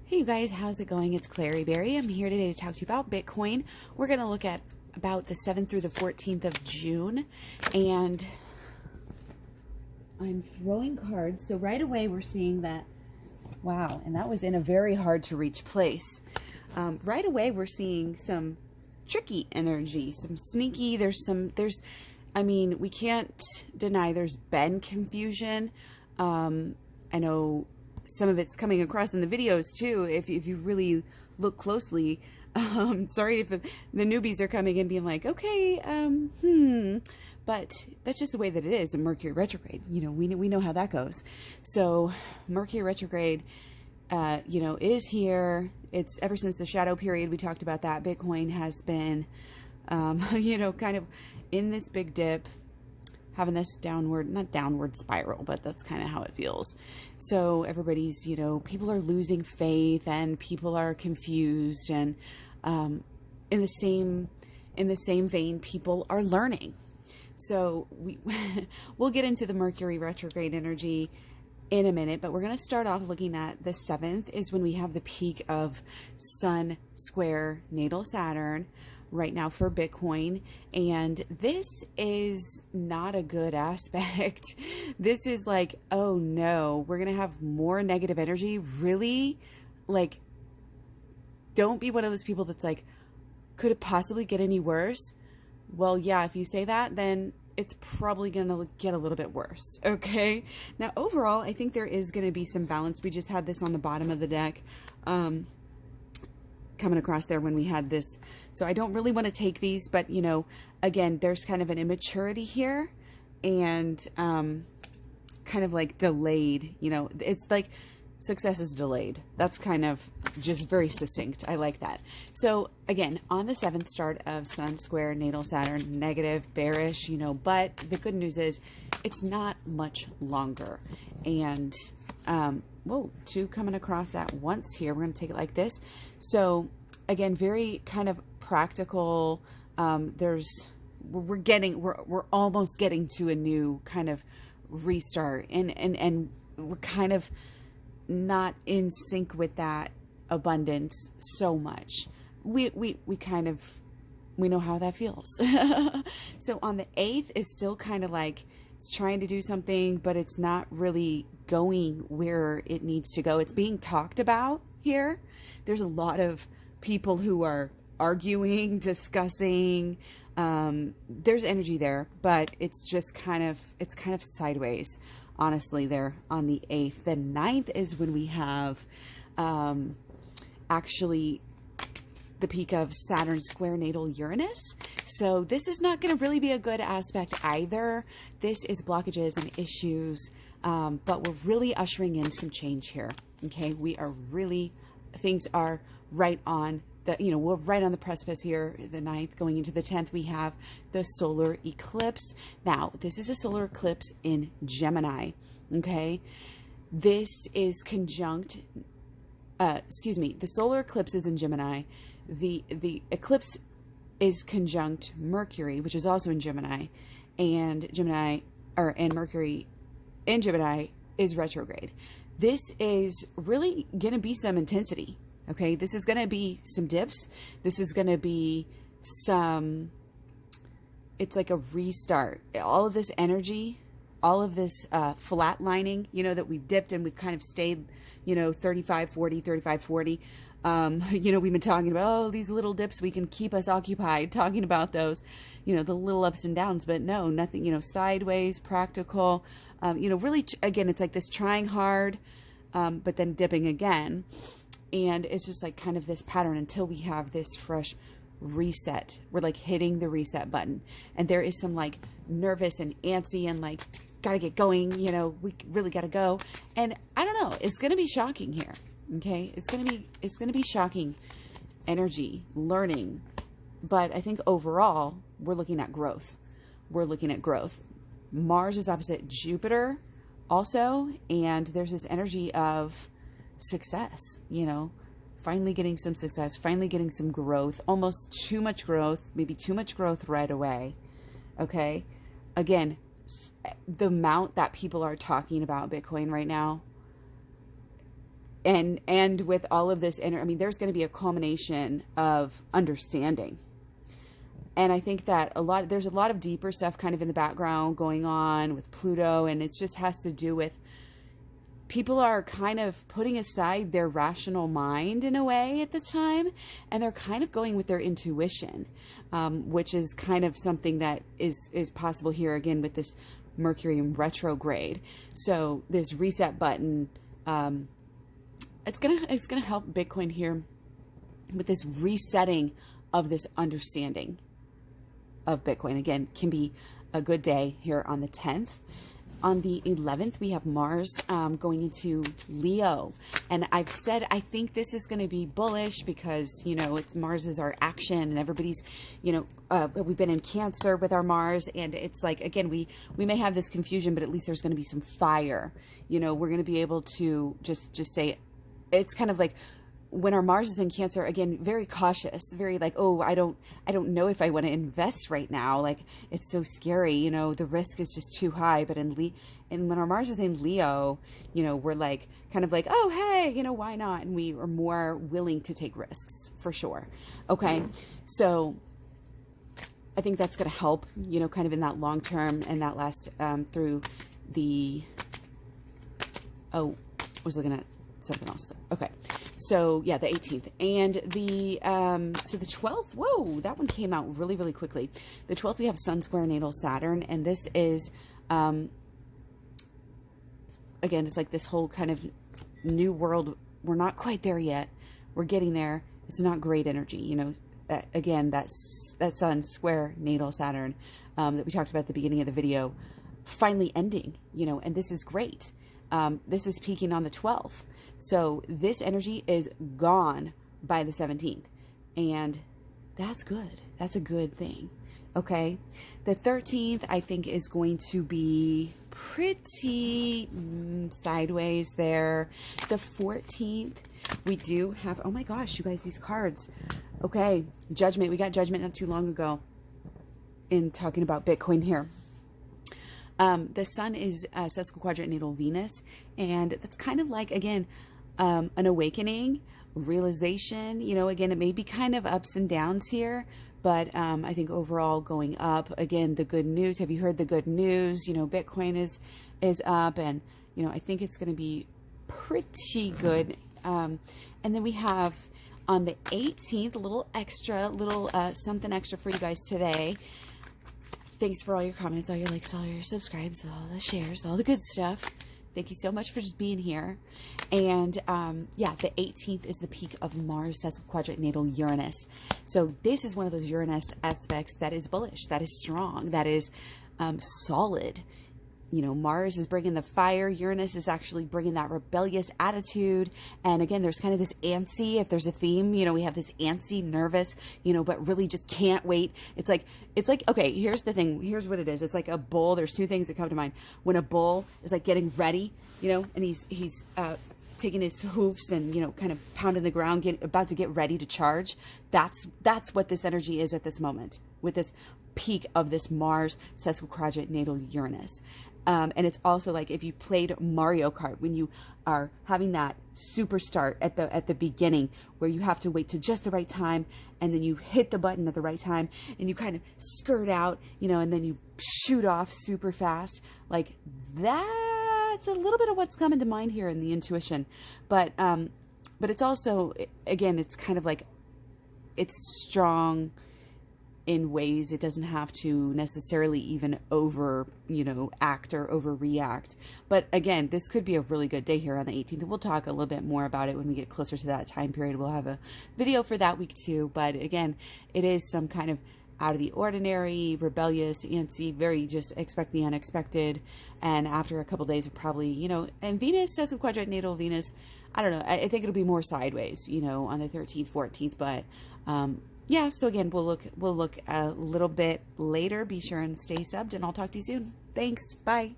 Hey you guys, how's it going? It's Clary Berry. I'm here today to talk to you about Bitcoin. We're going to look at about the 7th through the 14th of June, and I'm throwing cards. So right away we're seeing that, wow, and that was in a very hard to reach place. Right away we're seeing some tricky energy, some sneaky, I mean, we can't deny there's been confusion. I know some of it's coming across in the videos too, if you really look closely. Sorry if the newbies are coming in being like, okay, but that's just the way that it is in Mercury retrograde. You know, we know how that goes. So Mercury retrograde, you know, is here. It's ever since the shadow period. We talked about that. Bitcoin has been, you know, kind of in this big dip, having this not downward spiral, but that's kind of how it feels. So everybody's, you know, people are losing faith and people are confused, and in the same vein, people are learning. So we'll get into the Mercury retrograde energy in a minute, but we're going to start off looking at the 7th is when we have the peak of Sun square natal Saturn right now for Bitcoin, and this is not a good aspect. This is like, oh no, we're gonna have more negative energy. Really? Like, don't be one of those people that's like, could it possibly get any worse? Well, yeah, if you say that, then it's probably gonna get a little bit worse. Okay, now overall I think there is gonna be some balance. We just had this on the bottom of the deck, coming across there when we had this. So I don't really want to take these, but you know, again, there's kind of an immaturity here, and kind of like delayed, you know, it's like success is delayed. That's kind of just very succinct. I like that. So again, on the 7th, start of Sun square natal Saturn, negative, bearish, you know, but the good news is it's not much longer. And whoa, two coming across at once here. We're going to take it like this. So again, very kind of practical. We're almost getting to a new kind of restart, and we're kind of not in sync with that abundance so much. We know how that feels. So on the 8th is still kind of like, it's trying to do something, but it's not really going where it needs to go. It's being talked about here. There's a lot of people who are arguing, discussing. There's energy there, but it's just kind of sideways, honestly, there on the 8th. The 9th is when we have actually the peak of Saturn square natal Uranus. So this is not going to really be a good aspect either. This is blockages and issues, but we're really ushering in some change here. Okay, things are right on the, you know, we're right on the precipice here. The 9th going into the 10th, we have the solar eclipse. Now, this is a solar eclipse in Gemini. Okay, this is conjunct. The solar eclipse is in Gemini. The eclipse is conjunct Mercury, which is also in Gemini, and Mercury in Gemini is retrograde. This is really going to be some intensity. Okay, this is going to be some dips. This is going to be some, it's like a restart. All of this energy, all of this flatlining, you know, that we've dipped and we've kind of stayed, you know, 35-40, 35-40. You know, we've been talking about, oh, these little dips, we can keep us occupied talking about those, you know, the little ups and downs, but no, nothing, you know, sideways, practical, you know, really, again, it's like this trying hard, but then dipping again. And it's just like kind of this pattern until we have this fresh reset. We're like hitting the reset button. And there is some like nervous and antsy and like, gotta get going, you know, we really gotta go. And I don't know, it's gonna be shocking here. Okay, it's gonna be shocking energy, learning. But I think overall, we're looking at growth. Mars is opposite Jupiter also, and there's this energy of success, you know, finally getting some success, finally getting some growth, almost too much growth, maybe too much growth right away. Okay, again, the amount that people are talking about Bitcoin right now, and with all of this, I mean, there's going to be a culmination of understanding. And I think that there's a lot of deeper stuff kind of in the background going on with Pluto, and it just has to do with people are kind of putting aside their rational mind in a way at this time, and they're kind of going with their intuition, which is kind of something that is possible here again with this Mercury in retrograde. So this reset button, it's gonna help Bitcoin here with this resetting of this understanding of Bitcoin. Again, can be a good day here on the 10th. On the 11th, we have Mars going into Leo. And I've said, I think this is going to be bullish because, you know, Mars is our action, and everybody's, you know, we've been in Cancer with our Mars. And it's like, again, we may have this confusion, but at least there's going to be some fire. You know, we're going to be able to just say, it's kind of like, when our Mars is in Cancer, again, very cautious, very like, oh, I don't know if I want to invest right now. Like, it's so scary, you know, the risk is just too high. But and when our Mars is in Leo, you know, we're like, kind of like, oh, hey, you know, why not? And we are more willing to take risks for sure. Okay. So I think that's going to help, you know, kind of in that long term and that last, through the, oh, I was looking at something else. Okay. So yeah, the 18th and the, so the 12th, whoa, that one came out really, really quickly. The 12th, we have Sun square natal Saturn. And this is, again, it's like this whole kind of new world. We're not quite there yet. We're getting there. It's not great energy. You know, again, that Sun square natal Saturn, that we talked about at the beginning of the video, finally ending, you know, and this is great. This is peaking on the 12th. So this energy is gone by the 17th. And that's good. That's a good thing. Okay. The 13th, I think, is going to be pretty sideways there. The 14th, we do have, oh my gosh, you guys, these cards. Okay. Judgment. We got Judgment not too long ago in talking about Bitcoin here. The Sun is sesquiquadrant natal Venus, and that's kind of like, again, an awakening, realization. You know, again, it may be kind of ups and downs here, but I think overall going up. Again, the good news. Have you heard the good news? You know, Bitcoin is up, and you know, I think it's going to be pretty good. And then we have on the 18th, a little extra, something extra for you guys today. Thanks for all your comments, all your likes, all your subscribes, all the shares, all the good stuff. Thank you so much for just being here. And yeah, the 18th is the peak of Mars sesquiquadrant natal Uranus. So this is one of those Uranus aspects that is bullish, that is strong, that is solid. You know, Mars is bringing the fire. Uranus is actually bringing that rebellious attitude. And again, there's kind of this antsy, if there's a theme, you know, we have this antsy, nervous, you know, but really just can't wait. It's like, okay, here's the thing. Here's what it is. It's like a bull. There's two things that come to mind. When a bull is like getting ready, you know, and he's taking his hoofs and, you know, kind of pounding the ground, about to get ready to charge. That's what this energy is at this moment with this peak of this Mars sesquiquadrant natal Uranus. And it's also like if you played Mario Kart, when you are having that super start at the beginning where you have to wait to just the right time, and then you hit the button at the right time and you kind of skirt out, you know, and then you shoot off super fast. Like that's a little bit of what's coming to mind here in the intuition. But it's also, again, it's kind of like it's strong in ways it doesn't have to necessarily even act or overreact. But again, this could be a really good day here on the 18th. We'll talk a little bit more about it when we get closer to that time period. We'll have a video for that week too. But again, it is some kind of out of the ordinary, rebellious, antsy, very just expect the unexpected. And after a couple days of probably, you know, and Venus, sesquiquadrant natal Venus, I don't know, I think it'll be more sideways, you know, on the 13th, 14th. But yeah, so again, we'll look a little bit later. Be sure and stay subbed, and I'll talk to you soon. Thanks. Bye.